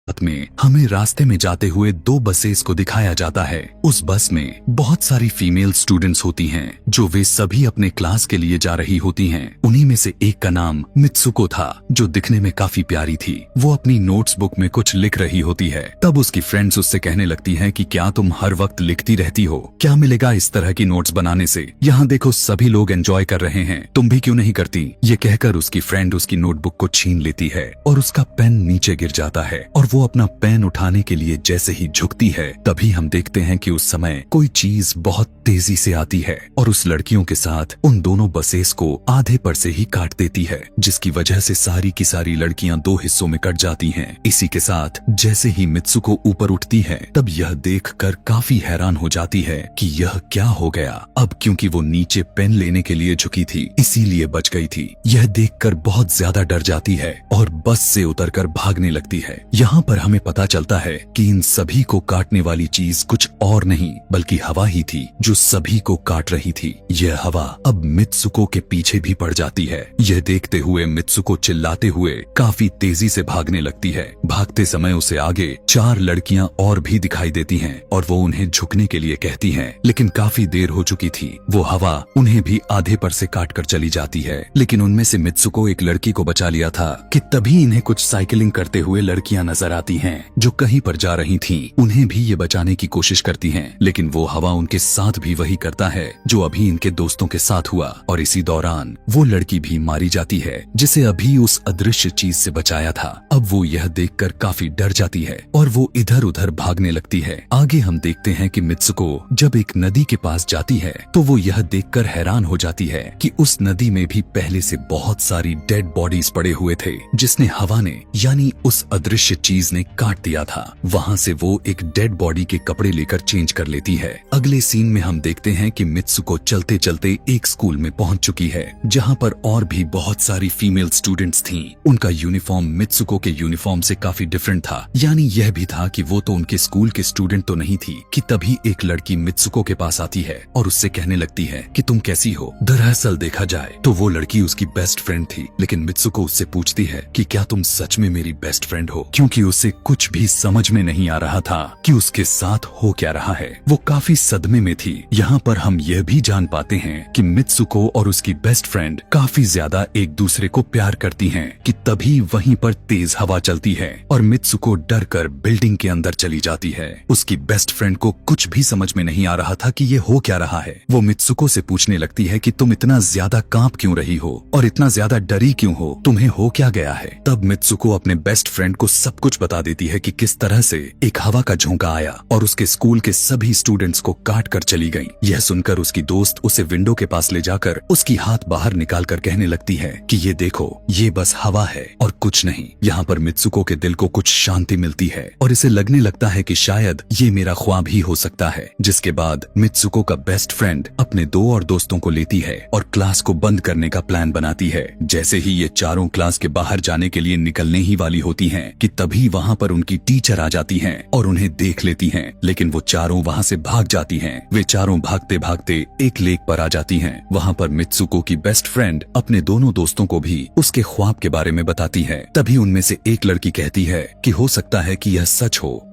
रात में हमें रास्ते में जाते हुए दो बसेस को दिखाया जाता है। उस बस में बहुत सारी फीमेल स्टूडेंट्स होती हैं, जो वे सभी अपने क्लास के लिए जा रही होती हैं। उन्हीं में से एक का नाम मित्सुको था, जो दिखने में काफी प्यारी थी। वो अपनी नोट्स बुक में कुछ लिख रही होती है। तब उसकी फ्रेंड्स उससे कहने लगती हैं कि क्या तुम हर वक्त लिखती रहती हो? क्या मिलेगा इस तरह की नोट्स बनाने से? यहाँ देखो सभी लोग एंजॉय कर रहे हैं, तुम भी क्यों नहीं करती? ये कहकर उसकी फ्रेंड उसकी नोटबुक को छीन लेती है और उसका पेन नीचे गिर जाता है। और वो अपना पेन उठाने के लिए जैसे ही झुकती है, तभी हम देखते हैं कि उस समय कोई चीज बहुत तेजी से आती है और उस लड़कियों के साथ उन दोनों बसेस को आधे पर से ही काट देती है, जिसकी वजह से सारी की सारी लड़कियां दो हिस्सों में कट जाती हैं। इसी के साथ जैसे ही मित्सुको ऊपर उठती है, तब यह देखकर काफी हैरान हो जाती है कि यह क्या हो गया। अब क्योंकि वो नीचे पेन लेने के लिए झुकी थी, इसीलिए बच गई थी। यह देखकर बहुत ज्यादा डर जाती है और बस से उतरकर भागने लगती है। यहाँ पर हमें पता चलता है कि इन सभी को काटने वाली चीज कुछ और नहीं बल्कि हवा ही थी, जो सभी को काट रही थी। यह हवा अब मित्सुको के पीछे भी पड़ जाती है। यह देखते हुए मित्सुको चिल्लाते हुए काफी तेजी से भागने लगती है। भागते समय उसे आगे चार लड़कियां और भी दिखाई देती हैं और वो उन्हें झुकने के लिए कहती हैं, लेकिन काफी देर हो चुकी थी। वो हवा उन्हें भी आधे पर से काट कर चली जाती है। लेकिन उनमें से मित्सुको एक लड़की को बचा लिया था कि तभी इन्हें कुछ साइकिलिंग करते हुए लड़कियां नजर आती हैं, जो कहीं पर जा रही थीं। उन्हें भी ये बचाने की कोशिश करती हैं, लेकिन वो हवा उनके साथ भी वही करता है जो अभी इनके दोस्तों के साथ हुआ। और इसी दौरान वो लड़की भी मारी जाती है, जिसे अभी उस अदृश्य चीज से बचाया था। अब वो यह देखकर काफी डर जाती है और वो इधर उधर भागने लगती है। आगे हम देखते हैं कि मित्सुको जब एक नदी के पास जाती है, तो वो यह देखकर हैरान हो जाती है कि उस नदी में भी पहले से बहुत सारी डेड बॉडीज पड़े हुए थे, जिसने हवा ने यानी उस अदृश्य चीज ने काट दिया था। वहाँ से वो एक डेड बॉडी के कपड़े लेकर चेंज कर लेती है। अगले सीन में हम देखते हैं कि मित्सुको चलते चलते एक स्कूल में पहुंच चुकी है, जहाँ पर और भी बहुत सारी फीमेल स्टूडेंट्स थीं। उनका यूनिफॉर्म मित्सुको के यूनिफॉर्म से काफी डिफरेंट था, यानी यह भी था कि वो तो उनके स्कूल के स्टूडेंट तो नहीं थी कि तभी एक लड़की मित्सुको के पास आती है और उससे कहने लगती है कि तुम कैसी हो। दरअसल देखा जाए तो वो लड़की उसकी बेस्ट फ्रेंड थी, लेकिन मित्सुको उससे पूछती है कि क्या तुम सच में मेरी बेस्ट फ्रेंड हो, क्योंकि उसे कुछ भी समझ में नहीं आ रहा था कि उसके साथ हो क्या रहा है। वो काफी सदमे में थी। यहाँ पर हम यह भी जान पाते हैं कि मित्सुको और उसकी बेस्ट फ्रेंड काफी ज्यादा एक दूसरे को प्यार करती हैं कि तभी वहीं पर तेज हवा चलती है और मित्सुको डर कर बिल्डिंग के अंदर चली जाती है। उसकी बेस्ट फ्रेंड को कुछ भी समझ में नहीं आ रहा था कि ये हो क्या रहा है। वो मित्सुको से पूछने लगती है कि तुम इतना ज्यादा कांप क्यों रही हो और इतना ज्यादा डरी क्यों हो, तुम्हें हो क्या गया है। तब मित्सुको अपने बेस्ट फ्रेंड को सब कुछ बता देती है कि किस तरह से एक हवा का झोंका आया और उसके स्कूल के सभी स्टूडेंट्स को काट कर चली गई। यह सुनकर उसकी दोस्त उसे विंडो के पास ले जाकर उसकी हाथ बाहर निकाल कर कहने लगती है कि ये देखो, ये बस हवा है और कुछ नहीं। यहाँ पर मित्सुको के दिल को कुछ शांति मिलती है और इसे लगने लगता है कि शायद ये मेरा ख्वाब ही हो सकता है। जिसके बाद मित्सुको का बेस्ट फ्रेंड अपने दो और दोस्तों को लेती है और क्लास को बंद करने का प्लान बनाती है। जैसे ही ये चारों क्लास के बाहर जाने के लिए निकलने ही वाली होती हैं कि तभी वहाँ पर उनकी टीचर आ जाती हैं और उन्हें देख लेती हैं, लेकिन वो चारों वहाँ से भाग जाती हैं। वे चारों भागते भागते एक लेक पर आ जाती हैं। वहाँ पर मित्सुको की बेस्ट फ्रेंड अपने दोनों दोस्तों को भी उसके ख्वाब के बारे में बताती है। तभी उनमें से एक लड़की कहती है कि हो सकता है कि यह सच हो,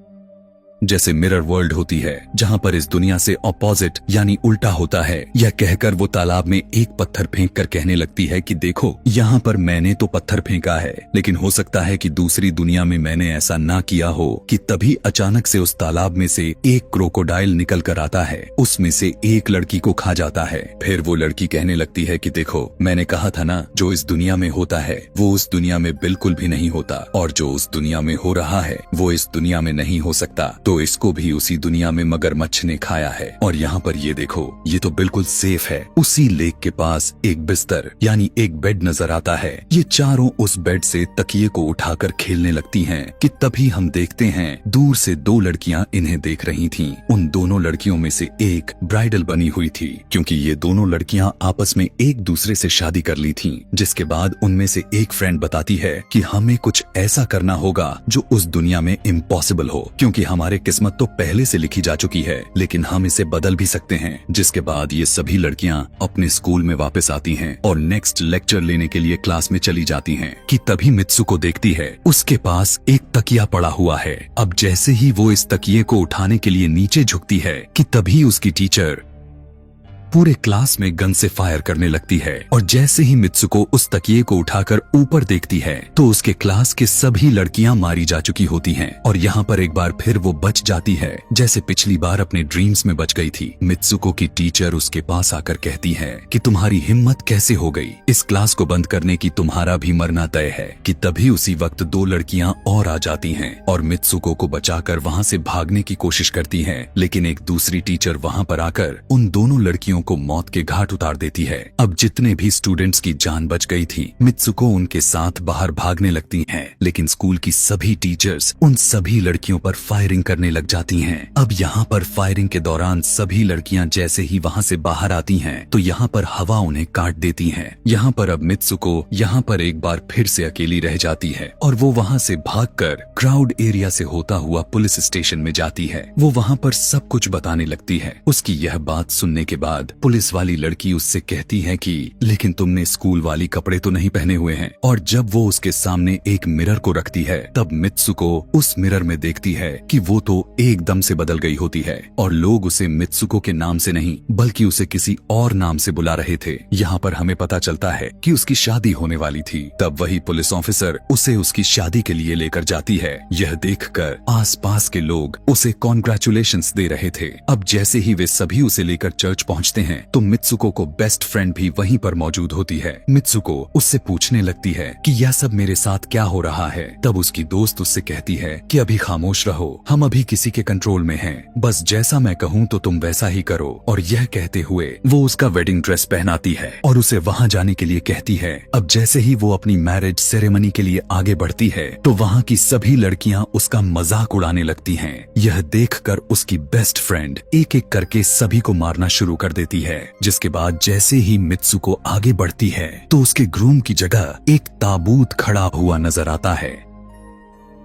जैसे मिरर वर्ल्ड होती है जहाँ पर इस दुनिया से ऑपोजिट यानी उल्टा होता है। यह कहकर वो तालाब में एक पत्थर फेंक कर कहने लगती है कि देखो, यहाँ पर मैंने तो पत्थर फेंका है, लेकिन हो सकता है कि दूसरी दुनिया में मैंने ऐसा ना किया हो। कि तभी अचानक से उस तालाब में से एक क्रोकोडाइल निकल कर आता है, उसमें से एक लड़की को खा जाता है। फिर वो लड़की कहने लगती है कि देखो, मैंने कहा था ना, जो इस दुनिया में होता है वो उस दुनिया में बिल्कुल भी नहीं होता, और जो उस दुनिया में हो रहा है वो इस दुनिया में नहीं हो सकता। तो इसको भी उसी दुनिया में मगरमच्छ ने खाया है। और यहाँ पर ये देखो, ये तो बिल्कुल सेफ है। उसी लेक के पास एक बिस्तर यानी एक बेड नजर आता है। ये चारों उस बेड से तकिए को उठाकर खेलने लगती हैं कि तभी हम देखते हैं दूर से दो लड़कियां इन्हें देख रही थीं। उन दोनों लड़कियों में से एक ब्राइडल बनी हुई थी, क्योंकि ये दोनों लड़कियां आपस में एक दूसरे से शादी कर ली थीं। जिसके बाद उनमें से एक फ्रेंड बताती है कि हमें कुछ ऐसा करना होगा जो उस दुनिया में इम्पॉसिबल हो, क्योंकि हमारे किस्मत तो पहले से लिखी जा चुकी है, लेकिन हम इसे बदल भी सकते हैं। जिसके बाद ये सभी लड़कियां अपने स्कूल में वापस आती हैं और नेक्स्ट लेक्चर लेने के लिए क्लास में चली जाती हैं कि तभी मित्सुको देखती है उसके पास एक तकिया पड़ा हुआ है। अब जैसे ही वो इस तकिए को उठाने के लिए नीचे झुकती है कि तभी उसकी टीचर पूरे क्लास में गन से फायर करने लगती है और जैसे ही मित्सुको उस तकिए को उठाकर ऊपर देखती है तो उसके क्लास के सभी लड़कियां मारी जा चुकी होती हैं और यहाँ पर एक बार फिर वो बच जाती है जैसे पिछली बार अपने ड्रीम्स में बच गई थी। मित्सुको की टीचर उसके पास आकर कहती है कि तुम्हारी हिम्मत कैसे हो गई, इस क्लास को बंद करने की, तुम्हारा भी मरना तय है। कि तभी उसी वक्त दो लड़कियां और आ जाती हैं और मित्सुको को बचाकर वहाँ से भागने की कोशिश करती है, लेकिन एक दूसरी टीचर वहाँ पर आकर उन दोनों लड़कियों को मौत के घाट उतार देती है। अब जितने भी स्टूडेंट्स की जान बच गई थी, मित्सुको उनके साथ बाहर भागने लगती हैं, लेकिन स्कूल की सभी टीचर्स उन सभी लड़कियों पर फायरिंग करने लग जाती हैं। अब यहाँ पर फायरिंग के दौरान सभी लड़कियां जैसे ही वहाँ से बाहर आती हैं, तो यहाँ पर हवा उन्हें काट देती है। यहाँ पर अब मित्सुको यहाँ पर एक बार फिर से अकेली रह जाती है और वो वहाँ से भागकर क्राउड एरिया से होता हुआ पुलिस स्टेशन में जाती है। वो वहाँ पर सब कुछ बताने लगती है। उसकी यह बात सुनने के बाद पुलिस वाली लड़की उससे कहती है कि लेकिन तुमने स्कूल वाली कपड़े तो नहीं पहने हुए हैं। और जब वो उसके सामने एक मिरर को रखती है तब मित्सुको उस मिरर में देखती है कि वो तो एकदम से बदल गई होती है और लोग उसे मित्सुको के नाम से नहीं बल्कि उसे किसी और नाम से बुला रहे थे। यहाँ पर हमें पता चलता है कि उसकी शादी होने वाली थी। तब वही पुलिस ऑफिसर उसे उसकी शादी के लिए लेकर जाती है। यह देखकर आसपास के लोग उसे कॉन्ग्रेचुलेशंस दे रहे थे। अब जैसे ही वे सभी उसे लेकर चर्च पहुँचते हैं तो मित्सुको को बेस्ट फ्रेंड भी वहीं पर मौजूद होती है। मित्सुको उससे पूछने लगती है कि यह सब मेरे साथ क्या हो रहा है। तब उसकी दोस्त उससे कहती है कि अभी खामोश रहो, हम अभी किसी के कंट्रोल में हैं, बस जैसा मैं कहूँ तो तुम वैसा ही करो। और यह कहते हुए वो उसका वेडिंग ड्रेस पहनाती है और उसे वहाँ जाने के लिए कहती है। अब जैसे ही वो अपनी मैरिज सेरेमनी के लिए आगे बढ़ती है तो वहाँ की सभी लड़कियाँ उसका मजाक उड़ाने लगती हैं। यह देखकर उसकी बेस्ट फ्रेंड एक एक करके सभी को मारना शुरू कर देती है। जिसके बाद जैसे ही मित्सुको आगे बढ़ती है तो उसके ग्रूम की जगह एक ताबूत खड़ा हुआ नजर आता है।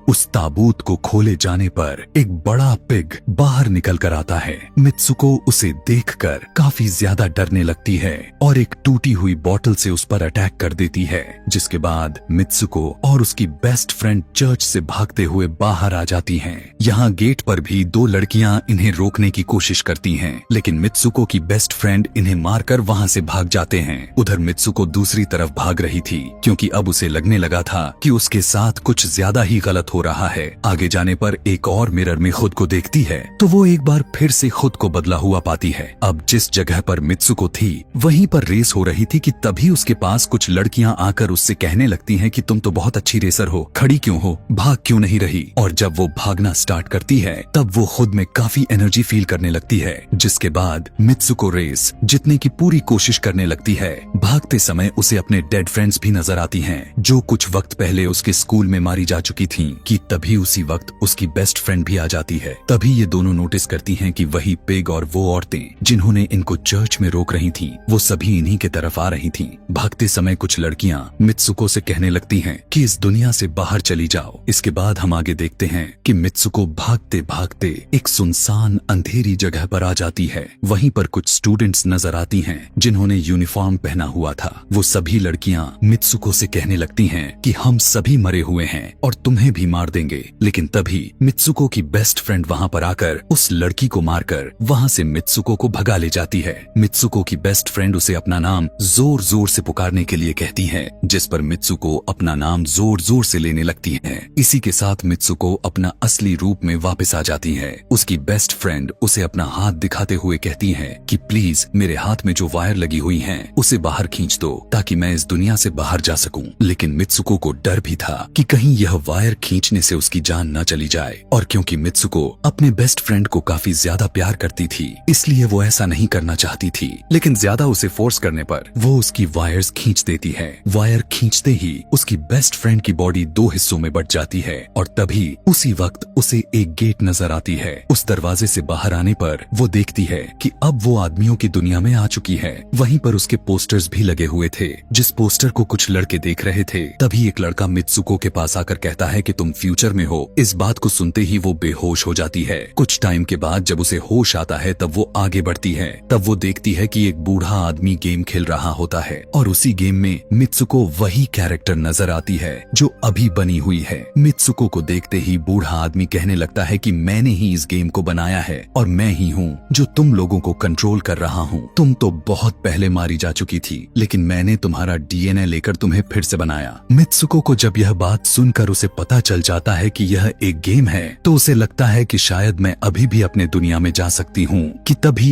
उस ताबूत को खोले जाने पर एक बड़ा पिग बाहर निकल कर आता है। मित्सुको उसे देखकर काफी ज्यादा डरने लगती है और एक टूटी हुई बोतल से उस पर अटैक कर देती है। जिसके बाद मित्सुको और उसकी बेस्ट फ्रेंड चर्च से भागते हुए बाहर आ जाती हैं। यहाँ गेट पर भी दो लड़कियां इन्हें रोकने की कोशिश करती हैं, लेकिन मित्सुको की बेस्ट फ्रेंड इन्हें मारकर वहाँ से भाग जाते हैं। उधर मित्सुको दूसरी तरफ भाग रही थी क्योंकि अब उसे लगने लगा था कि उसके साथ कुछ ज्यादा ही गलत हो रहा है। आगे जाने पर एक और मिरर में खुद को देखती है तो वो एक बार फिर से खुद को बदला हुआ पाती है। अब जिस जगह पर मित्सुको थी वहीं पर रेस हो रही थी कि तभी उसके पास कुछ लड़कियां आकर उससे कहने लगती हैं कि तुम तो बहुत अच्छी रेसर हो, खड़ी क्यों हो, भाग क्यों नहीं रही। और जब वो भागना स्टार्ट करती है तब वो खुद में काफी एनर्जी फील करने लगती है। जिसके बाद मित्सुको रेस जीतने की पूरी कोशिश करने लगती है। भागते समय उसे अपने डेड फ्रेंड्स भी नजर आती हैं जो कुछ वक्त पहले उसके स्कूल में मारी जा चुकी थी। कि तभी उसी वक्त उसकी बेस्ट फ्रेंड भी आ जाती है। तभी ये दोनों नोटिस करती हैं कि वही पिग और वो औरतें जिन्होंने इनको चर्च में रोक रही थीं, वो सभी इन्हीं के तरफ आ रही थीं। भागते समय कुछ लड़कियां मित्सुको से कहने लगती हैं कि इस दुनिया से बाहर चली जाओ। इसके बाद हम आगे देखते हैं कि मित्सुको भागते भागते एक सुनसान अंधेरी जगह पर आ जाती है। वहीं पर कुछ स्टूडेंट्स नजर आती हैं जिन्होंने यूनिफॉर्म पहना हुआ था। वो सभी लड़कियां मित्सुको से कहने लगती हैं कि हम सभी मरे हुए हैं और तुम्हें भी मार देंगे। लेकिन तभी मित्सुको की बेस्ट फ्रेंड वहाँ पर आकर उस लड़की को मारकर वहाँ से मित्सुको को भगा ले जाती है। मित्सुको की बेस्ट फ्रेंड उसे अपना नाम जोर जोर से पुकारने के लिए कहती है, जिस पर मित्सुको अपना नाम जोर जोर से लेने लगती है। इसी के साथ मित्सुको अपना असली रूप में वापस आ जाती है। उसकी बेस्ट फ्रेंड उसे अपना हाथ दिखाते हुए कहती है कि प्लीज मेरे हाथ में जो वायर लगी हुई है उसे बाहर खींच दो ताकि मैं इस दुनिया से बाहर जा सकूं। लेकिन मित्सुको को डर भी था कि कहीं यह वायर खींचने से उसकी जान न चली जाए। और क्योंकि मित्सुको अपने बेस्ट फ्रेंड को काफी ज्यादा प्यार करती थी इसलिए वो ऐसा नहीं करना चाहती थी, लेकिन ज्यादा उसे फोर्स करने पर वो उसकी वायर्स खींच देती है। वायर खींचते ही उसकी बेस्ट फ्रेंड की बॉडी दो हिस्सों में बट जाती है और तभी उसी वक्त उसे एक गेट नजर आती है। उस दरवाजे से बाहर आने पर वो देखती है कि अब वो आदमियों की दुनिया में आ चुकी है। वहीं पर उसके पोस्टर्स भी लगे हुए थे। जिस पोस्टर को कुछ लड़के देख रहे थे तभी एक लड़का मित्सुको के पास आकर कहता है कि तुम तुम फ्यूचर में हो। इस बात को सुनते ही वो बेहोश हो जाती है। कुछ टाइम के बाद जब उसे होश आता है तब वो आगे बढ़ती है। तब वो देखती है कि एक बूढ़ा आदमी गेम खेल रहा होता है और उसी गेम में मित्सुको वही कैरेक्टर नजर आती है जो अभी बनी हुई है। मित्सुको को देखते ही बूढ़ा आदमी कहने लगता है कि मैंने ही इस गेम को बनाया है और मैं ही हूँ जो तुम लोगों को कंट्रोल कर रहा हूँ। तुम तो बहुत पहले मारी जा चुकी थी, लेकिन मैंने तुम्हारा डीएनए लेकर तुम्हें फिर से बनाया। मित्सुको को जब यह बात सुनकर उसे पता चल जाता है कि यह एक गेम है तो उसे लगता है कि शायद मैं अभी भी अपने दुनिया में जा सकती हूँ कि तभी